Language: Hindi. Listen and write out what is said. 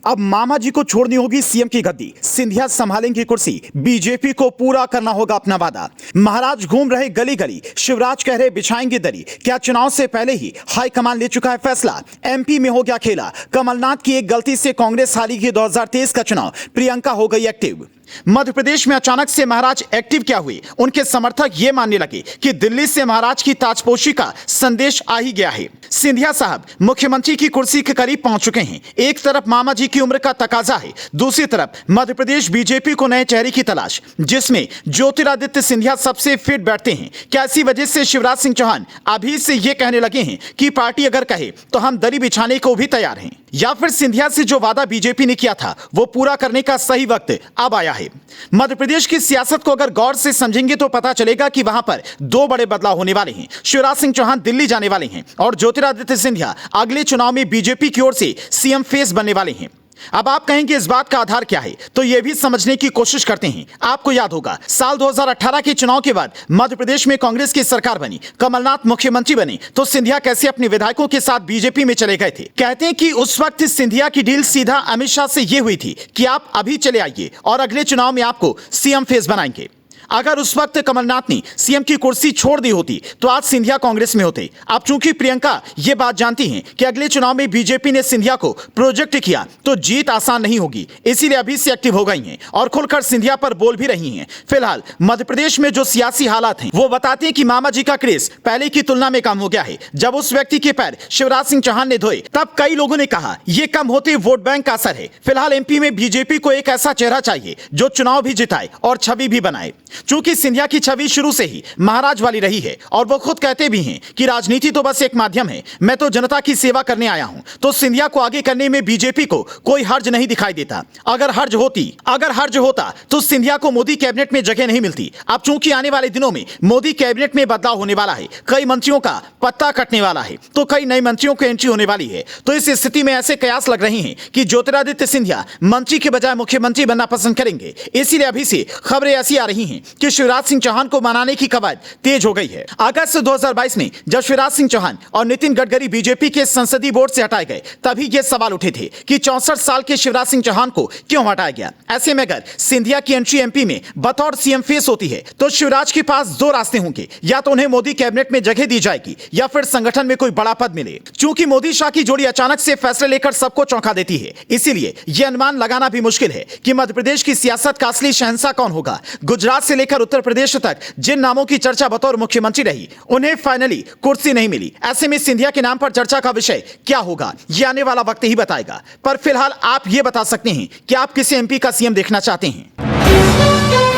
अब मामा जी को छोड़नी होगी सीएम की गद्दी, सिंधिया संभालेंगी कुर्सी, बीजेपी को पूरा करना होगा अपना वादा। महाराज घूम रहे गली गली, शिवराज कह रहे बिछाएंगे दरी। क्या चुनाव से पहले ही हाईकमान ले चुका है फैसला? एमपी में हो गया खेला, कमलनाथ की एक गलती से कांग्रेस हारेगी 2023 का चुनाव, प्रियंका हो गई एक्टिव। मध्य प्रदेश में अचानक से महाराज एक्टिव क्या हुए? उनके समर्थक यह मानने लगे कि दिल्ली से महाराज की ताजपोशी का संदेश आ ही गया है। सिंधिया साहब मुख्यमंत्री की कुर्सी के करीब पहुंच चुके हैं। एक तरफ मामा जी की उम्र का तकाजा है, दूसरी तरफ मध्य प्रदेश बीजेपी को नए चेहरे की तलाश, जिसमें ज्योतिरादित्य सिंधिया सबसे फिट बैठते हैं। क्या इसी वजह से शिवराज सिंह चौहान अभी से यह कहने लगे हैं कि पार्टी अगर कहे तो हम दरी बिछाने को भी तैयार हैं? या फिर सिंधिया से जो वादा बीजेपी ने किया था वो पूरा करने का सही वक्त अब आया है? मध्य प्रदेश की सियासत को अगर गौर से समझेंगे तो पता चलेगा कि वहां पर दो बड़े बदलाव होने वाले हैं। शिवराज सिंह चौहान दिल्ली जाने वाले हैं और ज्योतिरादित्य सिंधिया अगले चुनाव में बीजेपी की ओर से सीएम फेस बनने वाले हैं। अब आप कहेंगे इस बात का आधार क्या है, तो यह भी समझने की कोशिश करते हैं। आपको याद होगा साल 2018 के चुनाव के बाद मध्य प्रदेश में कांग्रेस की सरकार बनी, कमलनाथ मुख्यमंत्री बने, तो सिंधिया कैसे अपने विधायकों के साथ बीजेपी में चले गए थे। कहते हैं कि उस वक्त सिंधिया की डील सीधा अमित शाह से यह हुई थी कि आप अभी चले आइए और अगले चुनाव में आपको सीएम फेस बनाएंगे। अगर उस वक्त कमलनाथ ने सीएम की कुर्सी छोड़ दी होती तो आज सिंधिया कांग्रेस में होते। अब चूंकि प्रियंका ये बात जानती हैं कि अगले चुनाव में बीजेपी ने सिंधिया को प्रोजेक्ट किया तो जीत आसान नहीं होगी, इसीलिए अभी से एक्टिव हो गई हैं और खुलकर सिंधिया पर बोल भी रही हैं। फिलहाल मध्य प्रदेश में जो सियासी हालात हैं वो बताते हैं कि मामा जी का क्रेज पहले की तुलना में कम हो गया है। जब उस व्यक्ति के पैर शिवराज सिंह चौहान ने धोए तब कई लोगों ने कहा यह कम होते वोट बैंक का असर है। फिलहाल एमपी में बीजेपी को एक ऐसा चेहरा चाहिए जो चुनाव भी जिताए और छवि भी बनाए। चूंकि सिंधिया की छवि शुरू से ही महाराज वाली रही है और वो खुद कहते भी हैं कि राजनीति तो बस एक माध्यम है, मैं तो जनता की सेवा करने आया हूं, तो सिंधिया को आगे करने में बीजेपी को कोई हर्ज नहीं दिखाई देता। अगर हर्ज होता तो सिंधिया को मोदी कैबिनेट में जगह नहीं मिलती। अब चूंकि आने वाले दिनों में मोदी कैबिनेट में बदलाव होने वाला है, कई मंत्रियों का पत्ता कटने वाला है, तो कई नए मंत्रियों की एंट्री होने वाली है, तो इस स्थिति में ऐसे कयास लग रहे हैं कि ज्योतिरादित्य सिंधिया मंत्री के बजाय मुख्यमंत्री बनना पसंद करेंगे। इसीलिए अभी से खबरें ऐसी आ रही हैं कि शिवराज सिंह चौहान को मनाने की कवायद तेज हो गई है। अगस्त 2022 में जब शिवराज सिंह चौहान और नितिन गडकरी बीजेपी के संसदीय बोर्ड से हटाए गए तभी यह सवाल उठे थे कि 64 साल के शिवराज सिंह चौहान को क्यों हटाया गया। ऐसे में अगर सिंधिया की एंट्री एमपी में बतौर सीएम फेस होती है तो शिवराज के पास दो रास्ते होंगे, या तो उन्हें मोदी कैबिनेट में जगह दी जाएगी या फिर संगठन में कोई बड़ा पद मिले। चूंकि मोदी शाह की जोड़ी अचानक से फैसले लेकर सबको चौंका देती है, इसीलिए यह अनुमान लगाना भी मुश्किल है कि मध्य प्रदेश की सियासत का असली शहंशाह कौन होगा। गुजरात से लेकर उत्तर प्रदेश तक जिन नामों की चर्चा बतौर मुख्यमंत्री रही उन्हें फाइनली कुर्सी नहीं मिली। ऐसे में सिंधिया के नाम पर चर्चा का विषय क्या होगा यह आने वाला वक्त ही बताएगा। पर फिलहाल आप यह बता सकते हैं कि आप किसे एमपी का सीएम देखना चाहते हैं।